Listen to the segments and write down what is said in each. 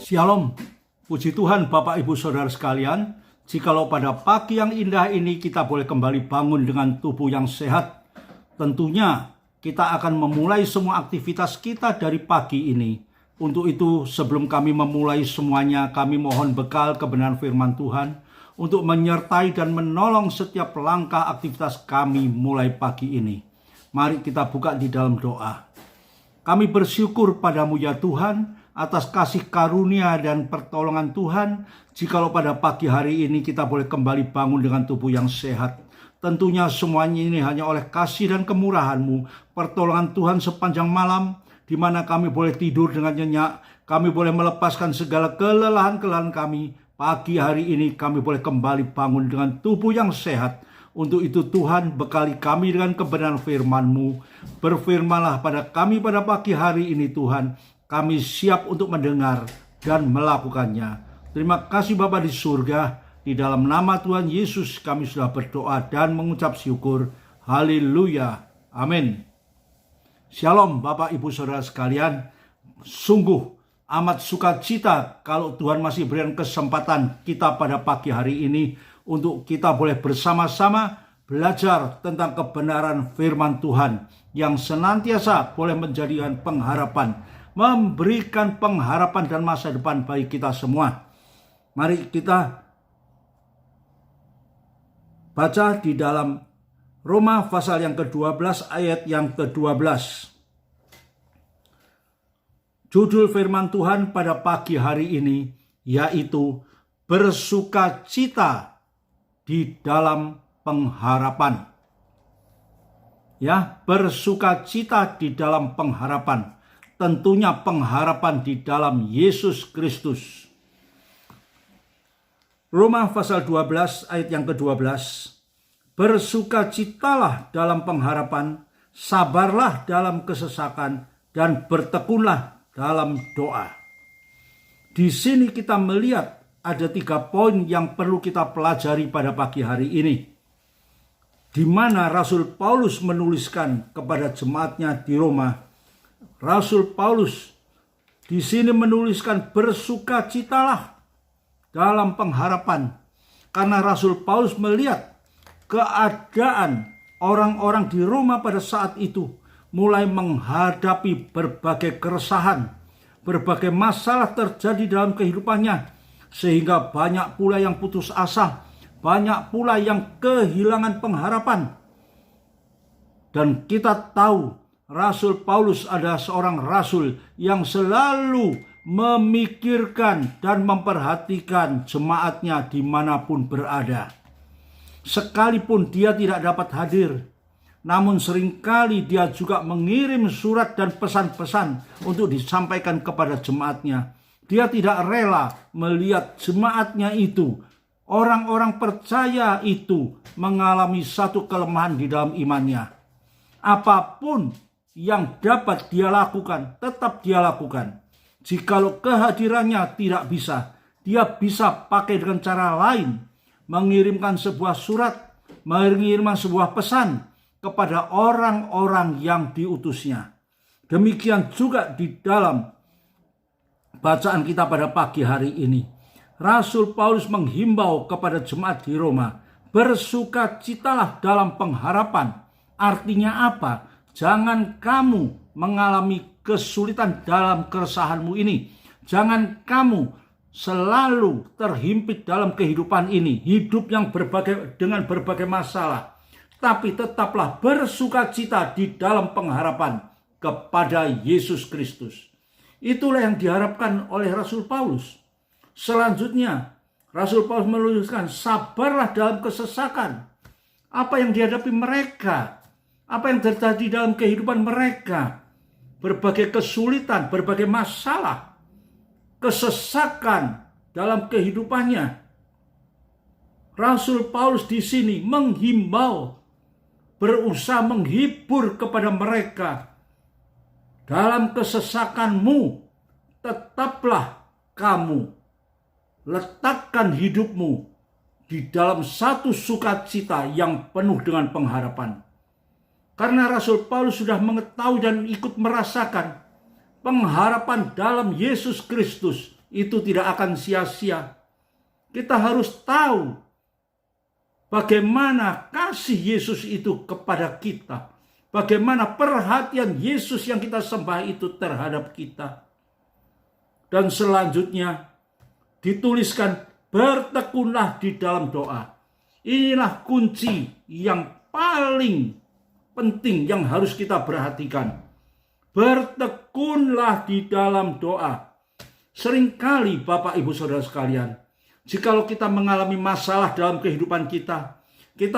Shalom, puji Tuhan Bapak Ibu Saudara sekalian. Jikalau pada pagi yang indah ini kita boleh kembali bangun dengan tubuh yang sehat, tentunya kita akan memulai semua aktivitas kita dari pagi ini. Untuk itu sebelum kami memulai semuanya, kami mohon bekal kebenaran firman Tuhan untuk menyertai dan menolong setiap langkah aktivitas kami mulai pagi ini. Mari kita buka di dalam doa. Kami bersyukur padamu ya Tuhan, atas kasih karunia dan pertolongan Tuhan, jikalau pada pagi hari ini kita boleh kembali bangun dengan tubuh yang sehat. Tentunya semuanya ini hanya oleh kasih dan kemurahan-Mu, pertolongan Tuhan sepanjang malam, di mana kami boleh tidur dengan nyenyak, kami boleh melepaskan segala kelelahan-kelelahan kami. Pagi hari ini kami boleh kembali bangun dengan tubuh yang sehat. Untuk itu Tuhan, bekali kami dengan kebenaran firman-Mu. Berfirmanlah pada kami pada pagi hari ini Tuhan. Kami siap untuk mendengar dan melakukannya. Terima kasih Bapa di surga. Di dalam nama Tuhan Yesus kami sudah berdoa dan mengucap syukur. Haleluya. Amin. Shalom Bapak Ibu Saudara sekalian. Sungguh amat sukacita kalau Tuhan masih berikan kesempatan kita pada pagi hari ini untuk kita boleh bersama-sama belajar tentang kebenaran firman Tuhan yang senantiasa boleh menjadikan pengharapan, memberikan pengharapan dan masa depan bagi kita semua. Mari kita baca di dalam Roma pasal yang ke-12 ayat yang ke-12. Judul firman Tuhan pada pagi hari ini yaitu bersukacita di dalam pengharapan. Ya, bersukacita di dalam pengharapan. Tentunya pengharapan di dalam Yesus Kristus. Roma pasal 12 ayat yang ke-12. Bersukacitalah dalam pengharapan, sabarlah dalam kesesakan, dan bertekunlah dalam doa. Di sini kita melihat ada 3 poin yang perlu kita pelajari pada pagi hari ini, di mana Rasul Paulus menuliskan kepada jemaatnya di Roma. Rasul Paulus di sini menuliskan bersukacitalah dalam pengharapan, karena Rasul Paulus melihat keadaan orang-orang di Roma pada saat itu mulai menghadapi berbagai keresahan, berbagai masalah terjadi dalam kehidupannya, sehingga banyak pula yang putus asa, banyak pula yang kehilangan pengharapan. Dan kita tahu Rasul Paulus adalah seorang rasul yang selalu memikirkan dan memperhatikan jemaatnya dimanapun berada. Sekalipun dia tidak dapat hadir, namun seringkali dia juga mengirim surat dan pesan-pesan untuk disampaikan kepada jemaatnya. Dia tidak rela melihat jemaatnya itu, orang-orang percaya itu mengalami satu kelemahan di dalam imannya. Apapun yang dapat dia lakukan, tetap dia lakukan. Jikalau kehadirannya tidak bisa, dia bisa pakai dengan cara lain, mengirimkan sebuah surat, mengirimkan sebuah pesan kepada orang-orang yang diutusnya. Demikian juga di dalam bacaan kita pada pagi hari ini. Rasul Paulus menghimbau kepada jemaat di Roma, bersukacitalah dalam pengharapan. Artinya apa? Jangan kamu mengalami kesulitan dalam keresahanmu ini. Jangan kamu selalu terhimpit dalam kehidupan ini, hidup yang dengan berbagai masalah. Tapi tetaplah bersukacita di dalam pengharapan kepada Yesus Kristus. Itulah yang diharapkan oleh Rasul Paulus. Selanjutnya, Rasul Paulus menuliskan, sabarlah dalam kesesakan. Apa yang dihadapi mereka, apa yang terjadi dalam kehidupan mereka, berbagai kesulitan, berbagai masalah, kesesakan dalam kehidupannya. Rasul Paulus di sini menghimbau, berusaha menghibur kepada mereka. Dalam kesesakanmu, tetaplah kamu letakkan hidupmu di dalam satu sukacita yang penuh dengan pengharapan. Karena Rasul Paulus sudah mengetahui dan ikut merasakan pengharapan dalam Yesus Kristus itu tidak akan sia-sia. Kita harus tahu bagaimana kasih Yesus itu kepada kita. Bagaimana perhatian Yesus yang kita sembah itu terhadap kita. Dan selanjutnya dituliskan, bertekunlah di dalam doa. Inilah kunci yang paling penting yang harus kita perhatikan. Bertekunlah di dalam doa. Seringkali Bapak Ibu Saudara sekalian, jikalau kita mengalami masalah dalam kehidupan kita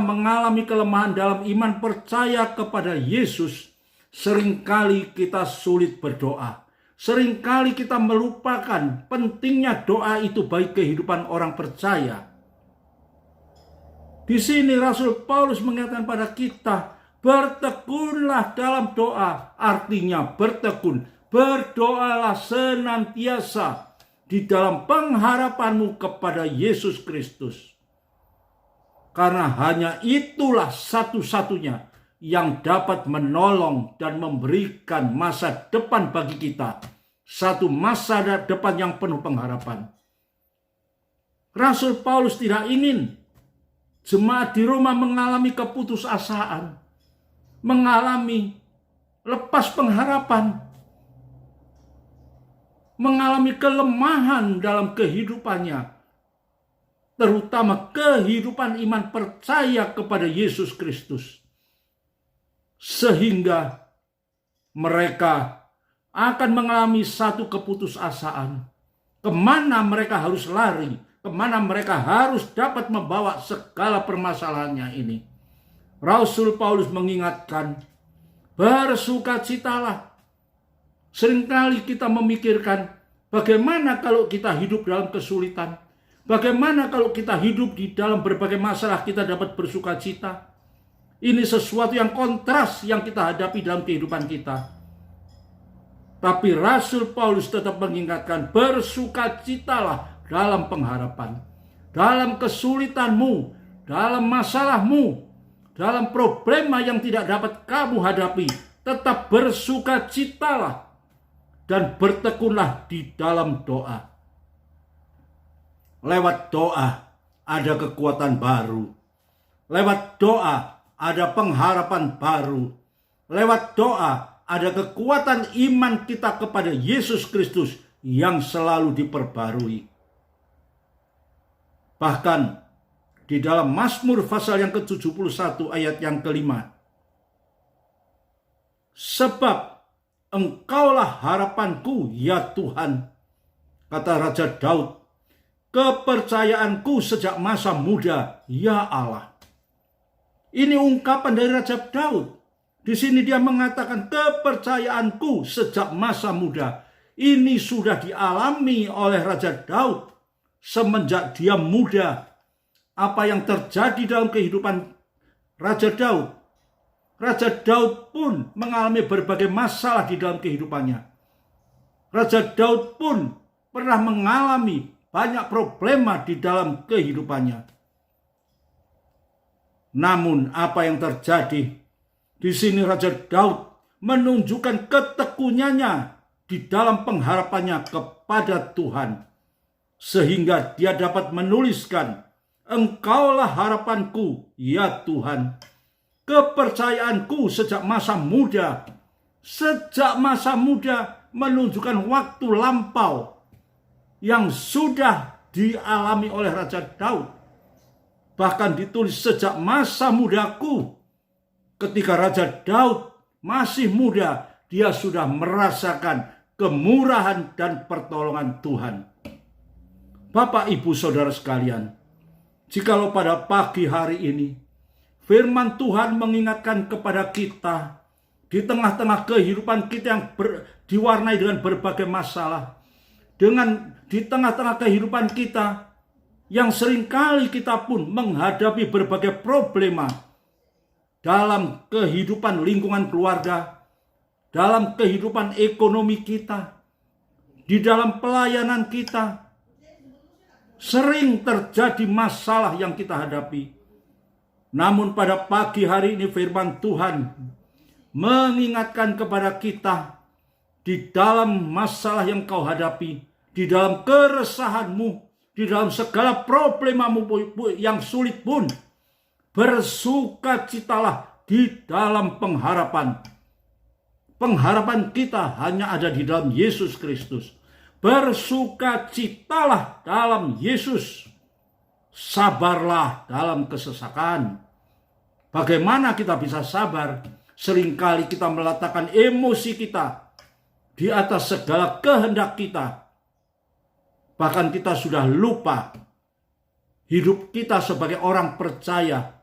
mengalami kelemahan dalam iman percaya kepada Yesus, seringkali kita sulit berdoa. Seringkali kita melupakan pentingnya doa itu bagi kehidupan orang percaya. Di sini Rasul Paulus mengatakan pada kita, bertekunlah dalam doa. Artinya bertekun, berdoalah senantiasa di dalam pengharapanmu kepada Yesus Kristus. Karena hanya itulah satu-satunya yang dapat menolong dan memberikan masa depan bagi kita. Satu masa depan yang penuh pengharapan. Rasul Paulus tidak ingin jemaat di Roma mengalami keputusasaan, mengalami lepas pengharapan, mengalami kelemahan dalam kehidupannya, terutama kehidupan iman percaya kepada Yesus Kristus. Sehingga mereka akan mengalami satu keputusasaan. Kemana mereka harus lari, kemana mereka harus dapat membawa segala permasalahannya ini. Rasul Paulus mengingatkan, bersukacitalah. Seringkali kita memikirkan, bagaimana kalau kita hidup dalam kesulitan? Bagaimana kalau kita hidup di dalam berbagai masalah kita dapat bersukacita? Ini sesuatu yang kontras yang kita hadapi dalam kehidupan kita. Tapi Rasul Paulus tetap mengingatkan, bersukacitalah dalam pengharapan. Dalam kesulitanmu, dalam masalahmu, dalam problema yang tidak dapat kamu hadapi, tetap bersukacitalah dan bertekunlah di dalam doa. Lewat doa ada kekuatan baru. Lewat doa ada pengharapan baru. Lewat doa ada kekuatan iman kita kepada Yesus Kristus yang selalu diperbarui. Bahkan di dalam Mazmur pasal yang ke-71 ayat yang kelima. Sebab Engkaulah harapanku ya Tuhan, kata Raja Daud. Kepercayaanku sejak masa muda, ya Allah. Ini ungkapan dari Raja Daud. Di sini dia mengatakan kepercayaanku sejak masa muda. Ini sudah dialami oleh Raja Daud semenjak dia muda. Apa yang terjadi dalam kehidupan Raja Daud? Raja Daud pun mengalami berbagai masalah di dalam kehidupannya. Raja Daud pun pernah mengalami banyak problema di dalam kehidupannya. Namun apa yang terjadi? Di sini Raja Daud menunjukkan ketekunannya di dalam pengharapannya kepada Tuhan. Sehingga dia dapat menuliskan, Engkaulah harapanku, ya Tuhan. Kepercayaanku sejak masa muda. Sejak masa muda menunjukkan waktu lampau yang sudah dialami oleh Raja Daud. Bahkan ditulis sejak masa mudaku. Ketika Raja Daud masih muda, dia sudah merasakan kemurahan dan pertolongan Tuhan. Bapak, Ibu, Saudara sekalian, jikalau pada pagi hari ini firman Tuhan mengingatkan kepada kita di tengah-tengah kehidupan kita yang diwarnai dengan berbagai masalah, di tengah-tengah kehidupan kita yang seringkali kita pun menghadapi berbagai problema dalam kehidupan lingkungan keluarga, dalam kehidupan ekonomi kita, di dalam pelayanan kita, sering terjadi masalah yang kita hadapi. Namun pada pagi hari ini firman Tuhan mengingatkan kepada kita, di dalam masalah yang kau hadapi, di dalam keresahanmu, di dalam segala problemamu yang sulit pun, bersukacitalah di dalam pengharapan. Pengharapan kita hanya ada di dalam Yesus Kristus. Bersukacitalah dalam Yesus. Sabarlah dalam kesesakan. Bagaimana kita bisa sabar? Seringkali kita meletakkan emosi kita di atas segala kehendak kita. Bahkan kita sudah lupa hidup kita sebagai orang percaya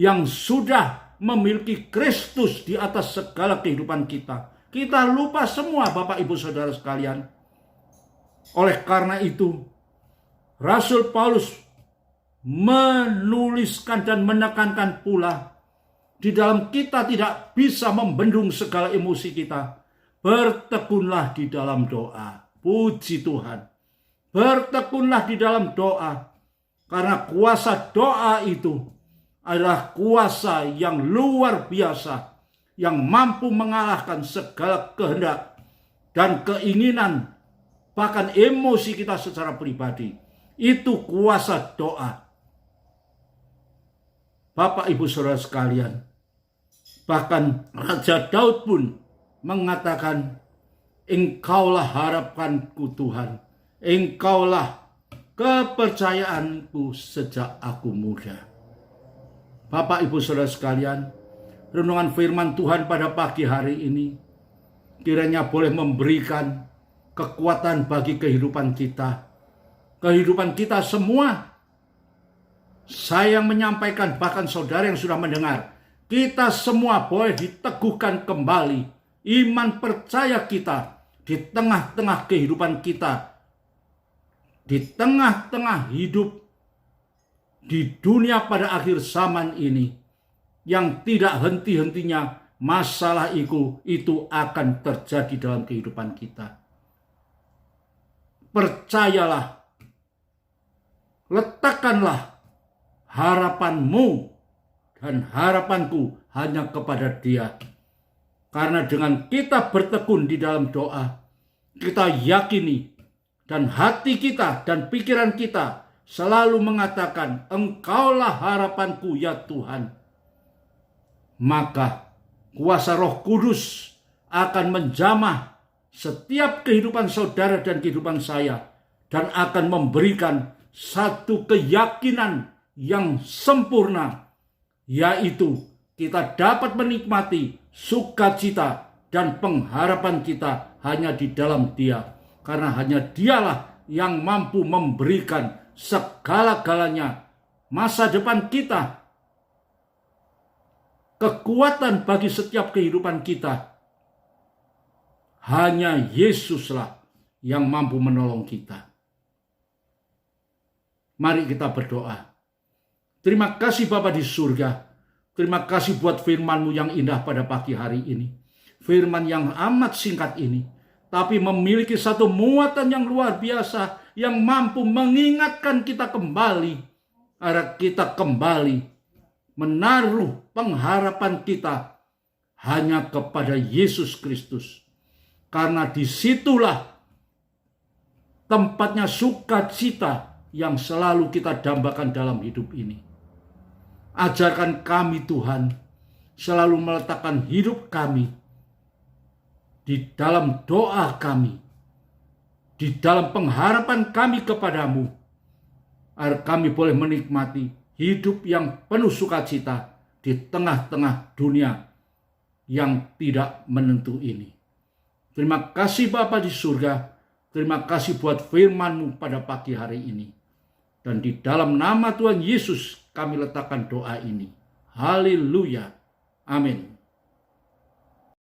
yang sudah memiliki Kristus di atas segala kehidupan kita. Kita lupa semua, Bapak Ibu Saudara sekalian. Oleh karena itu, Rasul Paulus menuliskan dan menekankan pula, di dalam kita tidak bisa membendung segala emosi kita. Bertekunlah di dalam doa. Puji Tuhan. Bertekunlah di dalam doa. Karena kuasa doa itu adalah kuasa yang luar biasa, yang mampu mengalahkan segala kehendak dan keinginan, bahkan emosi kita secara pribadi. Itu kuasa doa. Bapak Ibu Saudara sekalian, bahkan Raja Daud pun mengatakan, Engkaulah harapanku Tuhan, Engkaulah kepercayaanku sejak aku muda. Bapak Ibu Saudara sekalian, renungan firman Tuhan pada pagi hari ini kiranya boleh memberikan kekuatan bagi kehidupan kita. Kehidupan kita semua. Saya menyampaikan, bahkan saudara yang sudah mendengar, kita semua boleh diteguhkan kembali iman percaya kita di tengah-tengah kehidupan kita, di tengah-tengah hidup di dunia pada akhir zaman ini, yang tidak henti-hentinya masalah itu akan terjadi dalam kehidupan kita. Percayalah, letakkanlah harapanmu dan harapanku hanya kepada Dia. Karena dengan kita bertekun di dalam doa, kita yakini dan hati kita dan pikiran kita selalu mengatakan, Engkaulah harapanku ya Tuhan. Maka kuasa Roh Kudus akan menjamah setiap kehidupan saudara dan kehidupan saya, dan akan memberikan satu keyakinan yang sempurna, yaitu kita dapat menikmati sukacita dan pengharapan kita hanya di dalam Dia. Karena hanya Dialah yang mampu memberikan segala-galanya, masa depan kita, kekuatan bagi setiap kehidupan kita. Hanya Yesuslah yang mampu menolong kita. Mari kita berdoa. Terima kasih Bapa di surga. Terima kasih buat firman-Mu yang indah pada pagi hari ini. Firman yang amat singkat ini, tapi memiliki satu muatan yang luar biasa, yang mampu mengingatkan kita kembali, agar kita kembali menaruh pengharapan kita hanya kepada Yesus Kristus. Karena disitulah tempatnya sukacita yang selalu kita dambakan dalam hidup ini. Ajarkan kami Tuhan, selalu meletakkan hidup kami di dalam doa kami, di dalam pengharapan kami kepadamu, agar kami boleh menikmati hidup yang penuh sukacita di tengah-tengah dunia yang tidak menentu ini. Terima kasih Bapa di surga, terima kasih buat firman-Mu pada pagi hari ini. Dan di dalam nama Tuhan Yesus kami letakkan doa ini. Haleluya. Amin.